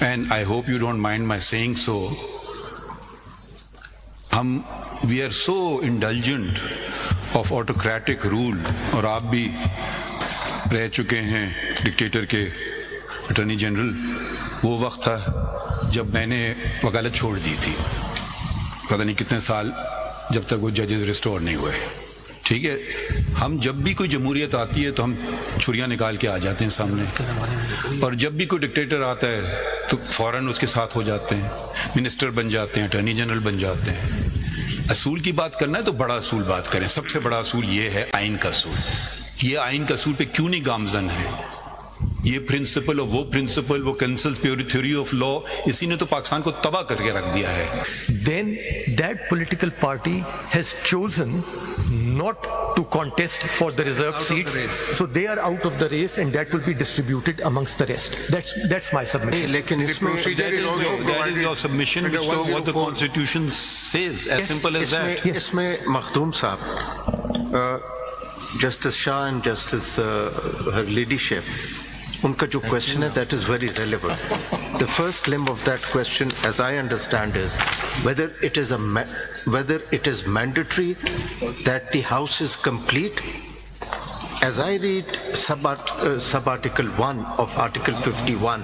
and I hope you don't mind my saying so, we are so indulgent of autocratic rule, और आप भी रह चुके हैं डिक्टेटर के अटॉर्नी जनरल। वो वक्त था जब मैंने वकालत छोड़ दी थी, पता नहीं कितने साल, जब तक वो जजेस रिस्टोर नहीं हुए। ठीक है, हम जब भी कोई जमहूरियत आती है तो हम छुरियां निकाल के आ जाते हैं सामने, और जब भी कोई डिक्टेटर आता है तो फौरन उसके साथ हो जाते हैं, मिनिस्टर बन जाते हैं, अटॉर्नी जनरल बन जाते हैं। असूल की बात करना है तो बड़ा असूल बात करें। सबसे बड़ा असूल ये है आइन का असूल। ये आइन का असूल पे क्यों नहीं गामजन है? ये प्रिंसिपल और वो प्रिंसिपल, वो कंसल थ्योरी ऑफ लॉ, इसी ने तो पाकिस्तान को तबाह करके रख दिया है। Then that political party has chosen not to contest for the reserved seats, so they are out of the race, and that will be distributed amongst the rest. That's my submission. लेकिन इसमें that is your submission, which is what the Constitution says. As simple as that. इसमें मखदूम साहब, justice Shah and justice her ladyship, उनका जो question है that is very relevant. The first limb of that question, as I understand, is whether it is mandatory that the House is complete. As I read sub-article 1 of Article 51,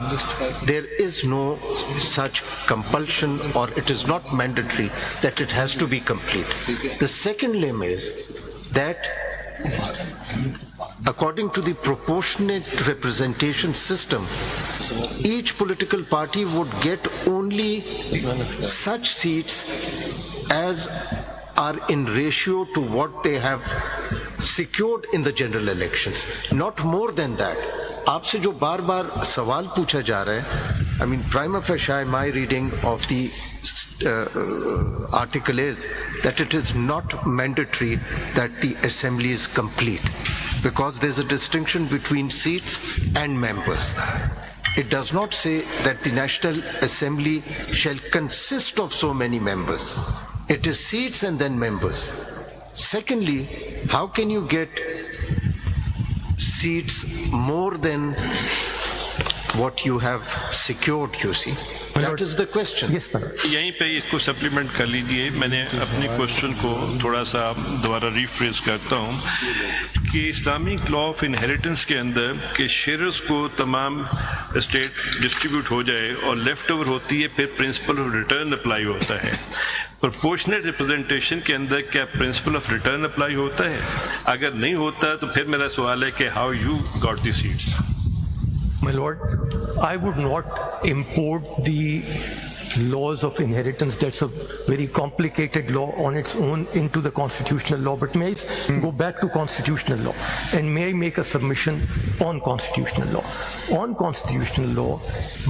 there is no such compulsion, or it is not mandatory that it has to be complete. The second limb is that according to the proportionate representation system, each political party would get only such seats as are in ratio to what they have secured in the general elections, not more than that. आपसे जो बार बार सवाल पूछा जा रहा है, I mean, prima facie, my reading of the article is that it is not mandatory that the assembly is complete, because there's a distinction between seats and members. It does not say that the National Assembly shall consist of so many members. It is seats and then members. Secondly, how can you get seats more than what you have secured, you see? That is the question. Yes, madam. यहीं पे इसको supplement कर लीजिए। मैंने अपने question को थोड़ा सा दोबारा रिफ्रेश करता हूँ कि इस्लामिक लॉ ऑफ इनहेरिटेंस के अंदर के शेयर्स को तमाम स्टेट डिस्ट्रीब्यूट हो जाए और लेफ्ट ओवर होती है, फिर प्रिंसिपल ऑफ रिटर्न अप्लाई होता है। प्रोपोर्शनल रिप्रेजेंटेशन के अंदर क्या प्रिंसिपल ऑफ रिटर्न अप्लाई होता है? अगर नहीं होता तो फिर मेरा सवाल है कि how you got the seats? My lord, I would not import the laws of inheritance. That's a very complicated law on its own into the constitutional law. But may I go back to constitutional law, and may I make a submission on constitutional law? On constitutional law,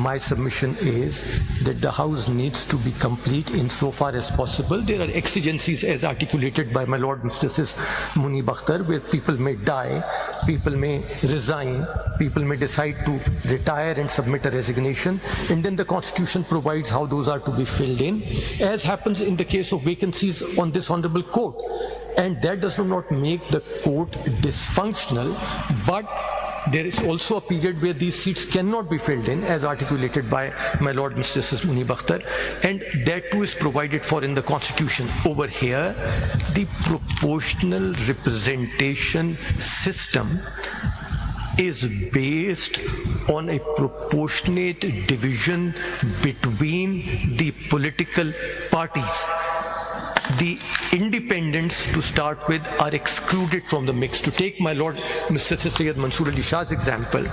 my submission is that the House needs to be complete insofar as possible. There are exigencies as articulated by my Lord Justice Muni Bakhtar, where people may die, people may resign, people may decide to retire and submit a resignation, and then the Constitution provides how those are to be filled in, as happens in the case of vacancies on this honorable court. And that does not make the court dysfunctional, but there is also a period where these seats cannot be filled in, as articulated by my Lord Justice Muni Bakhtar, and that too is provided for in the Constitution. Over here, the proportional representation system is based on a proportionate division between the political parties. The independents, to start with, are excluded from the mix. To take my Lord Mr. Sayyid Mansoor Ali Shah's example,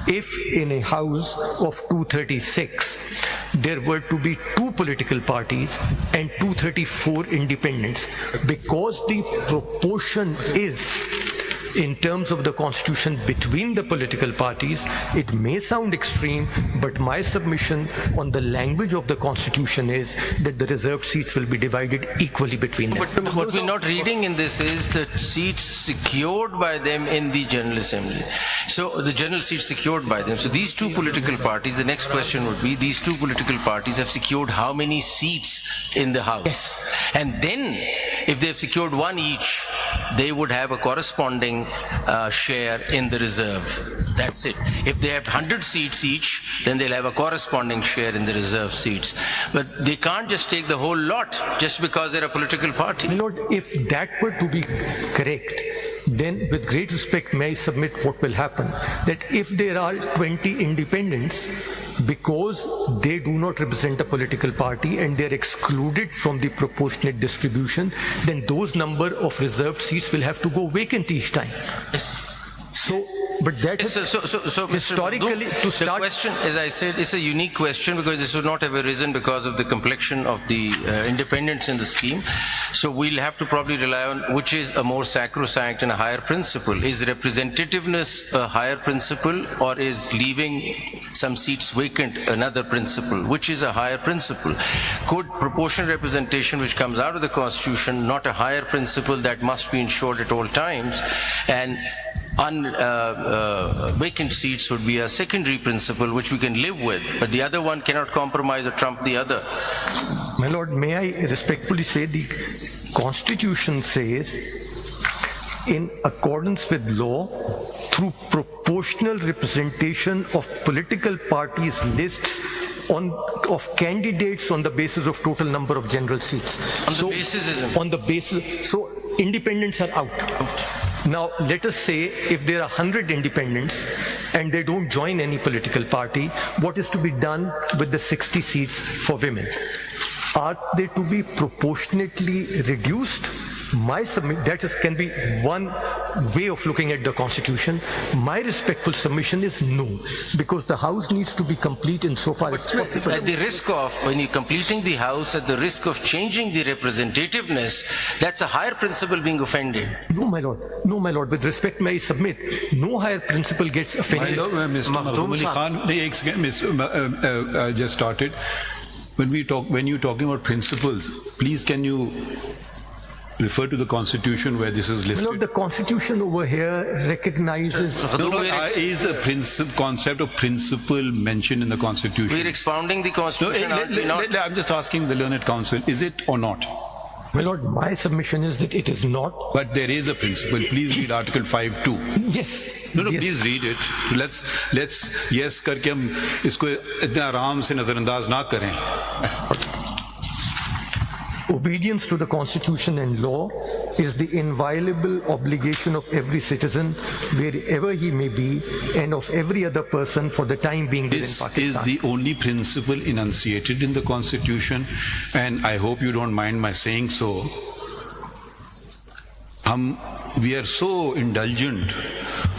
if in a house of 236 there were to be 2 political parties and 234 independents, because the proportion is in terms of the Constitution between the political parties, it may sound extreme, but my submission on the language of the Constitution is that the reserved seats will be divided equally between them. But what we're not reading in this is the seats secured by them in the General Assembly. So the general seats secured by them. So these 2 political parties, the next question would be, these 2 political parties have secured how many seats in the House? Yes. And then, if they have secured 1 each, they would have a corresponding share in the reserve. That's it. If they have 100 seats each, then they'll have a corresponding share in the reserve seats. But they can't just take the whole lot just because they're a political party. My lord, if that were to be correct, then with great respect may I submit what will happen, that if there are 20 independents, because they do not represent a political party and they're excluded from the proportionate distribution, then those number of reserved seats will have to go vacant each time. So, but that Yes, has, so Mr. historically, Bandhu, to the start- question, as I said, is a unique question because this would not have arisen because of the complexion of the independents in the scheme. So we'll have to probably rely on which is a more sacrosanct and a higher principle. Is representativeness a higher principle, or is leaving some seats vacant another principle? Which is a higher principle? Could proportional representation which comes out of the Constitution not a higher principle that must be ensured at all times, and vacant seats would be a secondary principle which we can live with, but the other one cannot compromise or trump the other. my lord, may I respectfully say the Constitution says, in accordance with law, through proportional representation of political parties' lists of candidates on the basis of total number of general seats. On the basis is important. On the basis, so independents are out. Now, let us say if there are 100 independents and they don't join any political party, what is to be done with the 60 seats for women? Are they to be proportionately reduced? That can be one way of looking at the Constitution. My respectful submission is no, because the House needs to be complete insofar as possible. At the risk of, when you're completing the House, at the risk of changing the representativeness, that's a higher principle being offended. No, my lord. No, my lord. With respect, may I submit, no higher principle gets offended. Mr. Makhdoom Ali Khan, एक second, just started. When you're talking about principles, please can you refer to the Constitution where this is My listed? lord, the Constitution over here recognizes. Is the concept of principle mentioned in the Constitution? We're expounding the No, Constitution, are we not? I'm just asking the Learned Council, is it or not? My lord, my submission is that it is not. But there is a principle. Please read Article 5(2). Yes. No, yes. please read it. Let's yes करके हम इसको इतना आराम से नजरअंदाज ना करें. Obedience to the Constitution and law is the inviolable obligation of every citizen, wherever he may be, and of every other person for the time being within This is Pakistan. the only principle enunciated in the Constitution, and I hope you don't mind my saying so. We are so indulgent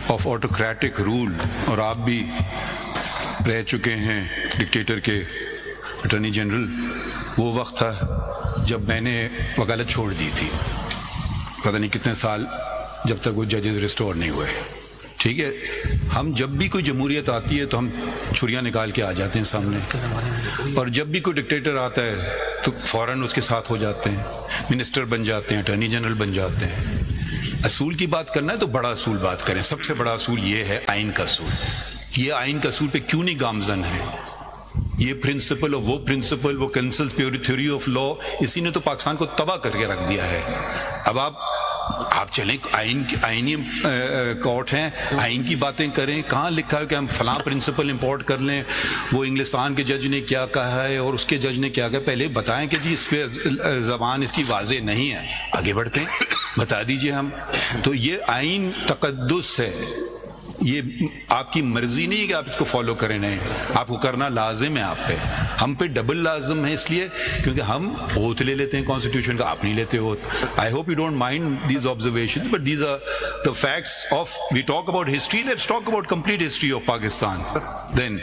of autocratic rule, और आप भी रह चुके हैं dictator के attorney general. वो वक्त था जब मैंने वकालत छोड़ दी थी, पता नहीं कितने साल, जब तक वो जजेस रिस्टोर नहीं हुए. ठीक है, हम जब भी कोई जमहूरियत आती है तो हम छुरियां निकाल के आ जाते हैं सामने, और जब भी कोई डिक्टेटर आता है तो फौरन उसके साथ हो जाते हैं, मिनिस्टर बन जाते हैं, अटॉर्नी जनरल बन जाते हैं. असूल की बात करना है तो बड़ा असूल बात करें. सबसे बड़ा असूल ये है आइन का असूल. ये आइन का असूल पे क्यों नहीं गामजन है? ये प्रिंसिपल और वो प्रिंसिपल, वो कंसल्स थ्योरी ऑफ लॉ, इसी ने तो पाकिस्तान को तबाह करके रख दिया है. अब आप चलें आईनी कोर्ट हैं, आइन की बातें करें. कहाँ लिखा है कि हम फलां प्रिंसिपल इंपोर्ट कर लें? वो इंग्लिस्तान के जज ने क्या कहा है और उसके जज ने क्या कहा? पहले बताएं कि जी इस पे जबान इसकी वाज़ेह नहीं है, आगे बढ़ते हैं, बता दीजिए हम. तो ये आइन तकद्दुस है. ये आपकी मर्जी नहीं है कि आप इसको फॉलो करें, नहीं, आपको करना लाजिम है. आप पे, हम पे डबल लाजिम है, इसलिए क्योंकि हम ओथ ले लेते हैं कॉन्स्टिट्यूशन का, आप नहीं लेते oath. I hope you don't mind these observations, but these are the facts of, we talk about history, let's talk about complete history of Pakistan. Then